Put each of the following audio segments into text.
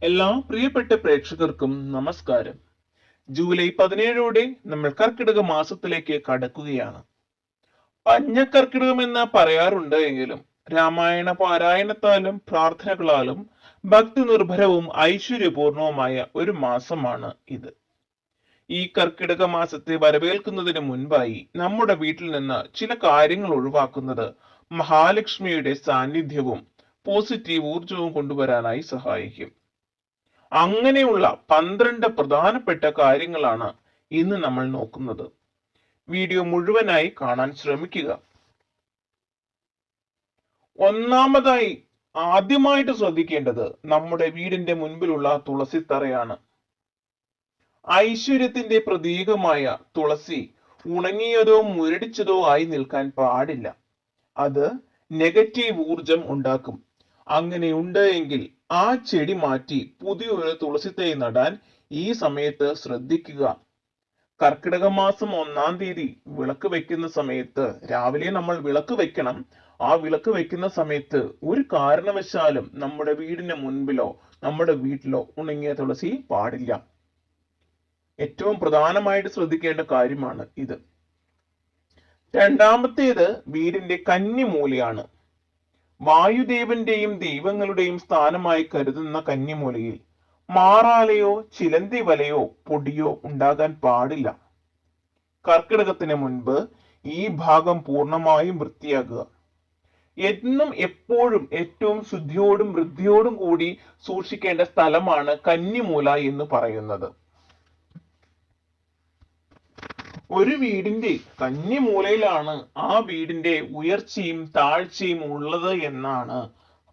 എല്ലാ പ്രിയപ്പെട്ട പ്രേക്ഷകർക്കും നമസ്കാരം. ജൂലൈ 17 നമ്മൾ കർക്കിടക മാസത്തിലേക്ക് കടക്കുകയാണ്. പഞ്ഞക്കർക്കിടകം എന്ന് പറയാറുണ്ട് എങ്കിലും രാമായണ പാരായണത്താലും പ്രാർത്ഥനകളാലും ഭക്തി നിർഭരവും ഐശ്വര്യപൂർണവുമായ ഒരു മാസമാണ് ഇത്. ഈ കർക്കിടക മാസത്തെ വരവേൽക്കുന്നതിന് മുൻപായി നമ്മുടെ വീട്ടിൽ നിന്ന് ചില കാര്യങ്ങൾ ഒഴിവാക്കുന്നത് മഹാലക്ഷ്മിയുടെ സാന്നിധ്യവും പോസിറ്റീവ് ഊർജവും കൊണ്ടുവരാനായി സഹായിക്കും. അങ്ങനെയുള്ള 12 പ്രധാനപ്പെട്ട കാര്യങ്ങളാണ് ഇന്ന് നമ്മൾ നോക്കുന്നത്. വീഡിയോ മുഴുവനായി കാണാൻ ശ്രമിക്കുക. ഒന്നാമതായി ആദ്യമായിട്ട് ശ്രദ്ധിക്കേണ്ടത് നമ്മുടെ വീടിന്റെ മുൻപിലുള്ള തുളസിത്തറയാണ്. ഐശ്വര്യത്തിന്റെ പ്രതീകമായ തുളസി ഉണങ്ങിയതോ മുരടിച്ചതോ ആയി നിൽക്കാൻ പാടില്ല. അത് നെഗറ്റീവ് ഊർജം ഉണ്ടാക്കും. അങ്ങനെയുണ്ട് എങ്കിൽ ആ ചെടി മാറ്റി പുതിയൊരു തുളസി തൈ നടാൻ ഈ സമയത്ത് ശ്രദ്ധിക്കുക. കർക്കിടക മാസം 1-ാം തീയതി വിളക്ക് വെക്കുന്ന സമയത്ത് രാവിലെ നമ്മൾ വിളക്ക് വെക്കണം. ആ വിളക്ക് വെക്കുന്ന സമയത്ത് ഒരു കാരണവശാലും നമ്മുടെ വീടിന് മുൻപിലോ നമ്മുടെ വീട്ടിലോ ഉണങ്ങിയ തുളസി പാടില്ല. ഏറ്റവും പ്രധാനമായിട്ട് ശ്രദ്ധിക്കേണ്ട കാര്യമാണ് ഇത്. രണ്ടാമത്തേത് വീടിന്റെ കന്നിമൂലയാണ്. വായുദേവന്റെയും ദൈവങ്ങളുടെയും സ്ഥാനമായി കരുതുന്ന കന്നിമൂലയിൽ മാറാലയോ ചിലന്തി വലയോ പൊടിയോ ഉണ്ടാകാൻ പാടില്ല. കർക്കിടകത്തിന് മുൻപ് ഈ ഭാഗം പൂർണ്ണമായും വൃത്തിയാക്കുക. എന്നും എപ്പോഴും ഏറ്റവും ശുദ്ധിയോടും വൃദ്ധിയോടും കൂടി സൂക്ഷിക്കേണ്ട സ്ഥലമാണ് കന്നിമൂല എന്ന് പറയുന്നത്. ഒരു വീടിന്റെ കന്നിമൂലയിലാണ് ആ വീടിന്റെ ഉയർച്ചയും താഴ്ചയും ഉള്ളത് എന്നാണ്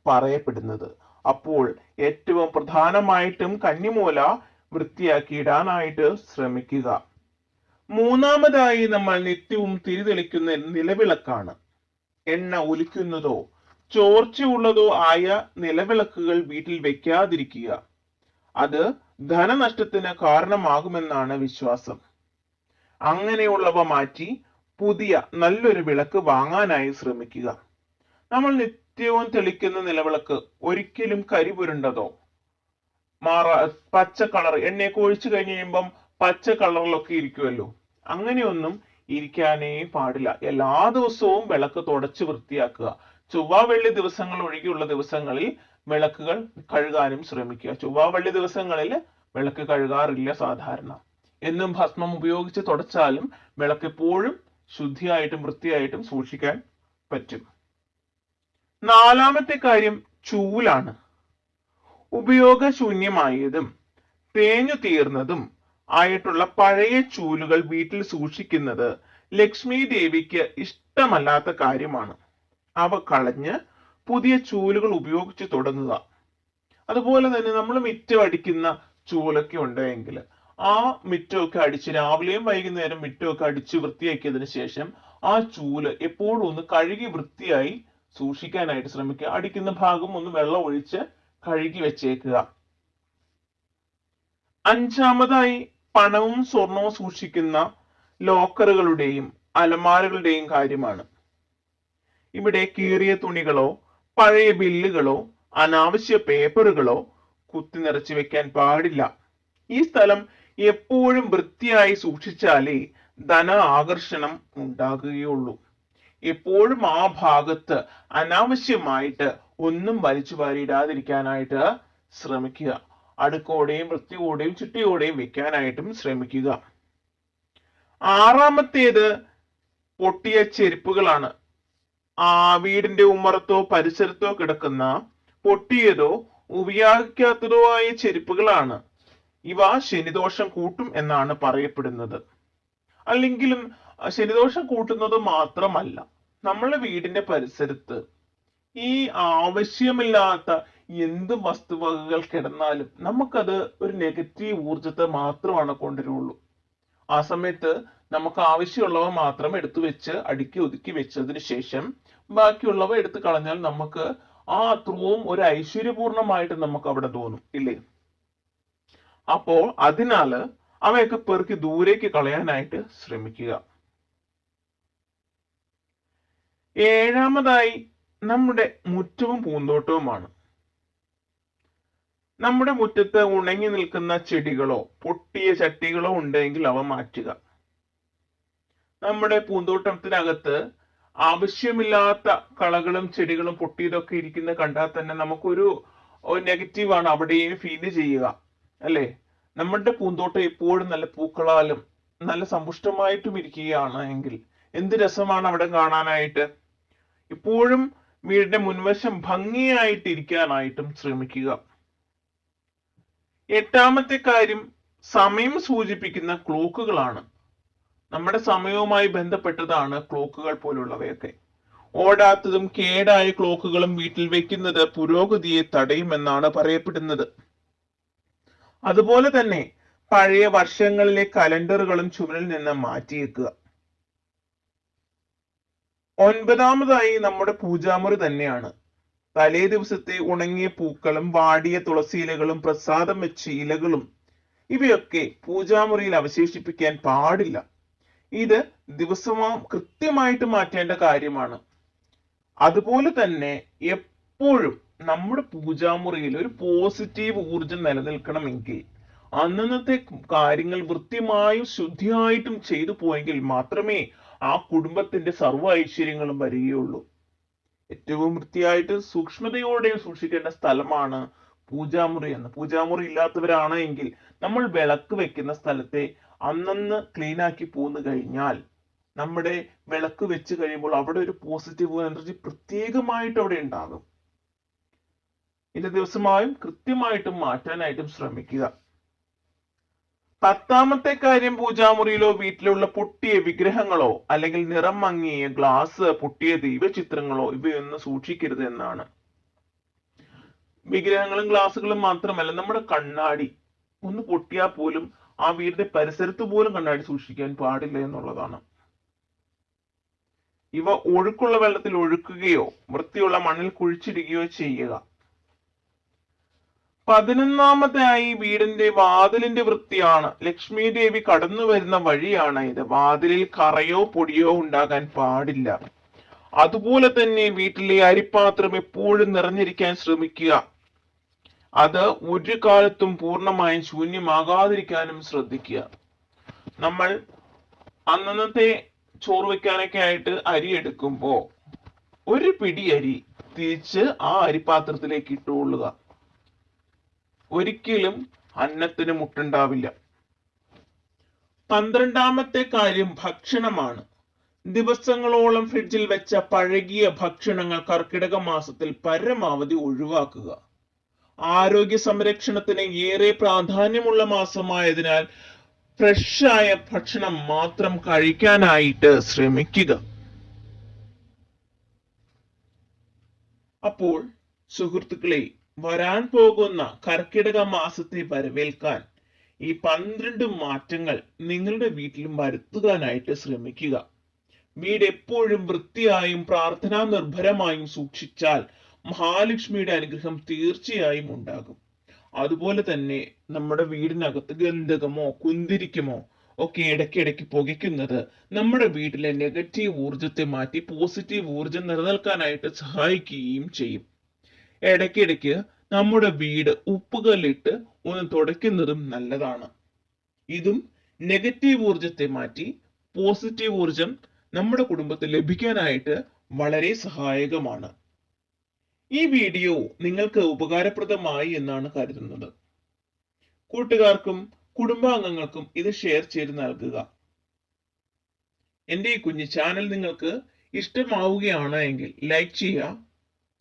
പറയപ്പെടുന്നത്. അപ്പോൾ ഏറ്റവും പ്രധാനമായിട്ടും കന്നിമൂല വൃത്തിയാക്കിയിടാനായിട്ട് ശ്രമിക്കുക. മൂന്നാമതായി നമ്മൾ നിത്യവും തിരിതെളിക്കുന്ന നിലവിളക്കാണ്. എണ്ണ ഒലിക്കുന്നതോ ചോർച്ചയുള്ളതോ ആയ നിലവിളക്കുകൾ വീട്ടിൽ വെക്കാതിരിക്കുക. അത് ധനനഷ്ടത്തിന് കാരണമാകുമെന്നാണ് വിശ്വാസം. അങ്ങനെയുള്ളവ മാറ്റി പുതിയ നല്ലൊരു വിളക്ക് വാങ്ങാനായി ശ്രമിക്കുക. നമ്മൾ നിത്യവും തെളിക്കുന്ന നിലവിളക്ക് ഒരിക്കലും കരിപുരണ്ടതോ പച്ച കളർ എണ്ണയൊക്കെ ഒഴിച്ചു കഴിഞ്ഞ് കഴിയുമ്പം പച്ച കളറിലൊക്കെ ഇരിക്കുമല്ലോ, അങ്ങനെയൊന്നും ഇരിക്കാനേ പാടില്ല. എല്ലാ ദിവസവും വിളക്ക് തുടച്ച് വൃത്തിയാക്കുക. ചൊവ്വ വെള്ളി ദിവസങ്ങൾ ഒഴികെയുള്ള ദിവസങ്ങളിൽ വിളക്കുകൾ കഴുകാനും ശ്രമിക്കുക. ചൊവ്വ വെള്ളി ദിവസങ്ങളിൽ വിളക്ക് കഴുകാറില്ല സാധാരണ. എന്നും ഭസ്മം ഉപയോഗിച്ച് തുടച്ചാലും വിളക്ക് എപ്പോഴും ശുദ്ധിയായിട്ടും വൃത്തിയായിട്ടും സൂക്ഷിക്കാൻ പറ്റും. നാലാമത്തെ കാര്യം ചൂലാണ്. ഉപയോഗശൂന്യമായതും തേഞ്ഞു തീർന്നതും ആയിട്ടുള്ള പഴയ ചൂലുകൾ വീട്ടിൽ സൂക്ഷിക്കുന്നത് ലക്ഷ്മി ദേവിക്ക് ഇഷ്ടമല്ലാത്ത കാര്യമാണ്. അവ കളഞ്ഞ് പുതിയ ചൂലുകൾ ഉപയോഗിച്ച് തുടങ്ങുക. അതുപോലെ തന്നെ നമ്മൾ മിറ്റം അടിക്കുന്ന ചൂലൊക്കെ ഉണ്ടെങ്കിൽ ആ മിറ്റമൊക്കെ അടിച്ച് രാവിലെയും വൈകുന്നേരം മിറ്റമൊക്കെ അടിച്ച് വൃത്തിയാക്കിയതിനു ശേഷം ആ ചൂല് എപ്പോഴും ഒന്ന് കഴുകി വൃത്തിയായി സൂക്ഷിക്കാനായിട്ട് ശ്രമിക്കുക. അടിക്കുന്ന ഭാഗം ഒന്ന് വെള്ളം ഒഴിച്ച് കഴുകി വെച്ചേക്കുക. അഞ്ചാമതായി പണവും സ്വർണവും സൂക്ഷിക്കുന്ന ലോക്കറുകളുടെയും അലമാരകളുടെയും കാര്യമാണ്. ഇവിടെ കീറിയ തുണികളോ പഴയ ബില്ലുകളോ അനാവശ്യ പേപ്പറുകളോ കുത്തി നിറച്ചു വെക്കാൻ പാടില്ല. ഈ സ്ഥലം എപ്പോഴും വൃത്തിയായി സൂക്ഷിച്ചാലേ ധന ആകർഷണം ഉണ്ടാകുകയുള്ളൂ. എപ്പോഴും ആ ഭാഗത്ത് അനാവശ്യമായിട്ട് ഒന്നും വലിച്ചു വാരിയിടാതിരിക്കാനായിട്ട് ശ്രമിക്കുക. അടുക്കോടെയും വൃത്തിയോടെയും ചുറ്റിയോടെയും വെക്കാനായിട്ടും ശ്രമിക്കുക. ആറാമത്തേത് പൊട്ടിയ ചെരുപ്പുകളാണ്. വീടിന്റെ ഉമ്മറത്തോ പരിസരത്തോ കിടക്കുന്ന പൊട്ടിയതോ ഉപയോഗിക്കാത്തതോ ആയ ചെരുപ്പുകളാണ്. ഇവ ശനിദോഷം കൂട്ടും എന്നാണ് പറയപ്പെടുന്നത്. അല്ലെങ്കിലും ശനിദോഷം കൂട്ടുന്നത് മാത്രമല്ല, നമ്മളെ വീടിന്റെ പരിസരത്ത് ഈ ആവശ്യമില്ലാത്ത എന്ത് വസ്തുവകകൾ കിടന്നാലും നമുക്കത് ഒരു നെഗറ്റീവ് ഊർജത്തെ മാത്രമാണ് കൊണ്ടുവരുള്ളൂ. ആ സമയത്ത് നമുക്ക് ആവശ്യമുള്ളവ മാത്രം എടുത്തു വെച്ച് അടുക്കി ഒതുക്കി വെച്ചതിന് ശേഷം ബാക്കിയുള്ളവ എടുത്തു കളഞ്ഞാൽ നമുക്ക് ആ അത്രയും ഒരു ഐശ്വര്യപൂർണമായിട്ട് നമുക്ക് അവിടെ തോന്നും, ഇല്ലേ? അപ്പോൾ അതിനാല് അവയൊക്കെ പെറുക്കി ദൂരേക്ക് കളയാനായിട്ട് ശ്രമിക്കുക. ഏഴാമതായി നമ്മുടെ മുറ്റവും പൂന്തോട്ടവുമാണ്. നമ്മുടെ മുറ്റത്ത് ഉണങ്ങി നിൽക്കുന്ന ചെടികളോ പൊട്ടിയ ചട്ടികളോ ഉണ്ടെങ്കിൽ അവ മാറ്റുക. നമ്മുടെ പൂന്തോട്ടത്തിനകത്ത് ആവശ്യമില്ലാത്ത കളകളും ചെടികളും പൊട്ടിയതൊക്കെ ഇരിക്കുന്ന കണ്ടാൽ തന്നെ നമുക്കൊരു നെഗറ്റീവാണ് അവിടെയും ഫീൽ ചെയ്യുക, അല്ലെ? നമ്മുടെ പൂന്തോട്ടം എപ്പോഴും നല്ല പൂക്കളാലും നല്ല സമ്പുഷ്ടമായിട്ടും ഇരിക്കുകയാണ് എങ്കിൽ എന്ത് രസമാണ് അവിടെ കാണാനായിട്ട്. ഇപ്പോഴും വീടിന്റെ മുൻവശം ഭംഗിയായിട്ട് ഇരിക്കാനായിട്ടും ശ്രമിക്കുക. എട്ടാമത്തെ കാര്യം സമയം സൂചിപ്പിക്കുന്ന ക്ലോക്കുകളാണ്. നമ്മുടെ സമയവുമായി ബന്ധപ്പെട്ടതാണ് ക്ലോക്കുകൾ പോലുള്ളവയൊക്കെ. ഓടാത്തതും കേടായ ക്ലോക്കുകളും വീട്ടിൽ വെക്കുന്നത് പുരോഗതിയെ തടയുമെന്നാണ് പറയപ്പെടുന്നത്. അതുപോലെ തന്നെ പഴയ വർഷങ്ങളിലെ കലണ്ടറുകളും ചുവരിൽ നിന്ന് മാറ്റിയേക്കുക. ഒൻപതാമതായി നമ്മുടെ പൂജാമുറി തന്നെയാണ്. തലേ ദിവസത്തെ ഉണങ്ങിയ പൂക്കളും വാടിയ തുളസി ഇലകളും പ്രസാദം വെച്ച ഇലകളും ഇവയൊക്കെ പൂജാമുറിയിൽ അവശേഷിപ്പിക്കാൻ പാടില്ല. ഇത് ദിവസവും കൃത്യമായിട്ട് മാറ്റേണ്ട കാര്യമാണ്. അതുപോലെ തന്നെ എപ്പോഴും നമ്മുടെ പൂജാമുറിയിൽ ഒരു പോസിറ്റീവ് ഊർജം നിലനിൽക്കണമെങ്കിൽ അന്നത്തെ കാര്യങ്ങൾ വൃത്തിയായും ശുദ്ധിയായിട്ടും ചെയ്തു പോയെങ്കിൽ മാത്രമേ ആ കുടുംബത്തിന്റെ സർവ്വ ഐശ്വര്യങ്ങളും വരികയുള്ളൂ. ഏറ്റവും വൃത്തിയായിട്ട് സൂക്ഷ്മതയോടെ സൂക്ഷിക്കേണ്ട സ്ഥലമാണ് പൂജാമുറി എന്ന്. പൂജാമുറി ഇല്ലാത്തവരാണ് എങ്കിൽ നമ്മൾ വിളക്ക് വെക്കുന്ന സ്ഥലത്തെ അന്നന്ന് ക്ലീൻ ആക്കി പോന്നു കഴിഞ്ഞാൽ നമ്മുടെ വിളക്ക് വെച്ച് കഴിയുമ്പോൾ അവിടെ ഒരു പോസിറ്റീവ് എനർജി പ്രത്യേകമായിട്ട് അവിടെ ഉണ്ടാകും. ഇത് ദിവസമായും കൃത്യമായിട്ടും മാറ്റാനായിട്ടും ശ്രമിക്കുക. പത്താമത്തെ കാര്യം പൂജാമുറിയിലോ വീട്ടിലുള്ള പൊട്ടിയ വിഗ്രഹങ്ങളോ അല്ലെങ്കിൽ നിറം മങ്ങിയ ഗ്ലാസ്, പൊട്ടിയ ദൈവചിത്രങ്ങളോ ഇവയൊന്നും സൂക്ഷിക്കരുത് എന്നാണ്. വിഗ്രഹങ്ങളും ഗ്ലാസുകളും മാത്രമല്ല, നമ്മുടെ കണ്ണാടി ഒന്ന് പൊട്ടിയാൽ പോലും ആ വീടിന്റെ പരിസരത്ത് പോലും കണ്ണാടി സൂക്ഷിക്കാൻ പാടില്ല എന്നുള്ളതാണ്. ഇവ ഒഴുക്കുള്ള വെള്ളത്തിൽ ഒഴുക്കുകയോ വൃത്തിയുള്ള മണ്ണിൽ കുഴിച്ചിടുകയോ ചെയ്യുക. 11ാമതായി വീടിന്റെ വാതിലിന്റെ വൃത്തിയാണ്. ലക്ഷ്മി ദേവി കടന്നു വരുന്ന വഴിയാണ് ഇത്. വാതിലിൽ കറയോ പൊടിയോ ഉണ്ടാകാൻ പാടില്ല. അതുപോലെ തന്നെ വീട്ടിലെ അരിപ്പാത്രം എപ്പോഴും നിറഞ്ഞിരിക്കാൻ ശ്രമിക്കുക. അത് ഒരു കാലത്തും പൂർണ്ണമായും ശൂന്യമാകാതിരിക്കാനും ശ്രദ്ധിക്കുക. നമ്മൾ അന്നത്തെ ചോറ് വെക്കാനൊക്കെ ആയിട്ട് അരി എടുക്കുമ്പോ ഒരു പിടി അരി തിരിച്ച് ആ അരിപ്പാത്രത്തിലേക്ക് ഇട്ടുകൊള്ളുക. ഒരിക്കലും അന്നത്തിന് മുട്ടുണ്ടാവില്ല. 12ാമത്തെ കാര്യം ഭക്ഷണമാണ്. ദിവസങ്ങളോളം ഫ്രിഡ്ജിൽ വെച്ച പഴകിയ ഭക്ഷണങ്ങൾ കർക്കിടക മാസത്തിൽ പരമാവധി ഒഴിവാക്കുക. ആരോഗ്യ സംരക്ഷണത്തിന് ഏറെ പ്രാധാന്യമുള്ള മാസമായതിനാൽ ഫ്രഷായ ഭക്ഷണം മാത്രം കഴിക്കാനായിട്ട് ശ്രമിക്കുക. അപ്പോൾ സുഹൃത്തുക്കളെ, വരാൻ പോകുന്ന കർക്കിടക മാസത്തെ വരവേൽക്കാൻ ഈ 12 മാറ്റങ്ങൾ നിങ്ങളുടെ വീട്ടിലും വരുത്തുവാനായിട്ട് ശ്രമിക്കുക. വീട് എപ്പോഴും വൃത്തിയായും പ്രാർത്ഥനാ നിർഭരമായും സൂക്ഷിച്ചാൽ മഹാലക്ഷ്മിയുടെ അനുഗ്രഹം തീർച്ചയായും ഉണ്ടാകും. അതുപോലെ തന്നെ നമ്മുടെ വീടിനകത്ത് ഗന്ധകമോ കുന്തിരിക്കമോ ഒക്കെ ഇടയ്ക്കിടയ്ക്ക് പുകയ്ക്കുന്നത് നമ്മുടെ വീട്ടിലെ നെഗറ്റീവ് ഊർജത്തെ മാറ്റി പോസിറ്റീവ് ഊർജം നിലനിൽക്കാനായിട്ട് സഹായിക്കുകയും ചെയ്യും. ഇടയ്ക്കിടയ്ക്ക് നമ്മുടെ വീട് ഉപ്പുകല്ലിട്ട് ഒന്ന് തുടയ്ക്കുന്നതും നല്ലതാണ്. ഇതും നെഗറ്റീവ് ഊർജത്തെ മാറ്റി പോസിറ്റീവ് ഊർജം നമ്മുടെ കുടുംബത്തിൽ ലഭിക്കാനായിട്ട് വളരെ സഹായകമാണ്. ഈ വീഡിയോ നിങ്ങൾക്ക് ഉപകാരപ്രദമായി എന്നാണ് കരുതുന്നത്. കൂട്ടുകാർക്കും കുടുംബാംഗങ്ങൾക്കും ഇത് ഷെയർ ചെയ്ത് നൽകുക. എൻ്റെ ഈ കുഞ്ഞു ചാനൽ നിങ്ങൾക്ക് ഇഷ്ടമാവുകയാണ് എങ്കിൽ ലൈക്ക് ചെയ്യുക,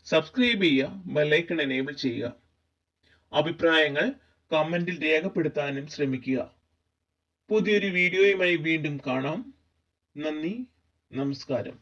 സബ്സ്ക്രൈബ് ചെയ്യുക, ബെല്ലൈക്കൺ എനേബിൾ ചെയ്യുക. അഭിപ്രായങ്ങൾ കമന്റിൽ രേഖപ്പെടുത്താനും ശ്രമിക്കുക. പുതിയൊരു വീഡിയോയുമായി വീണ്ടും കാണാം. നന്ദി, നമസ്കാരം.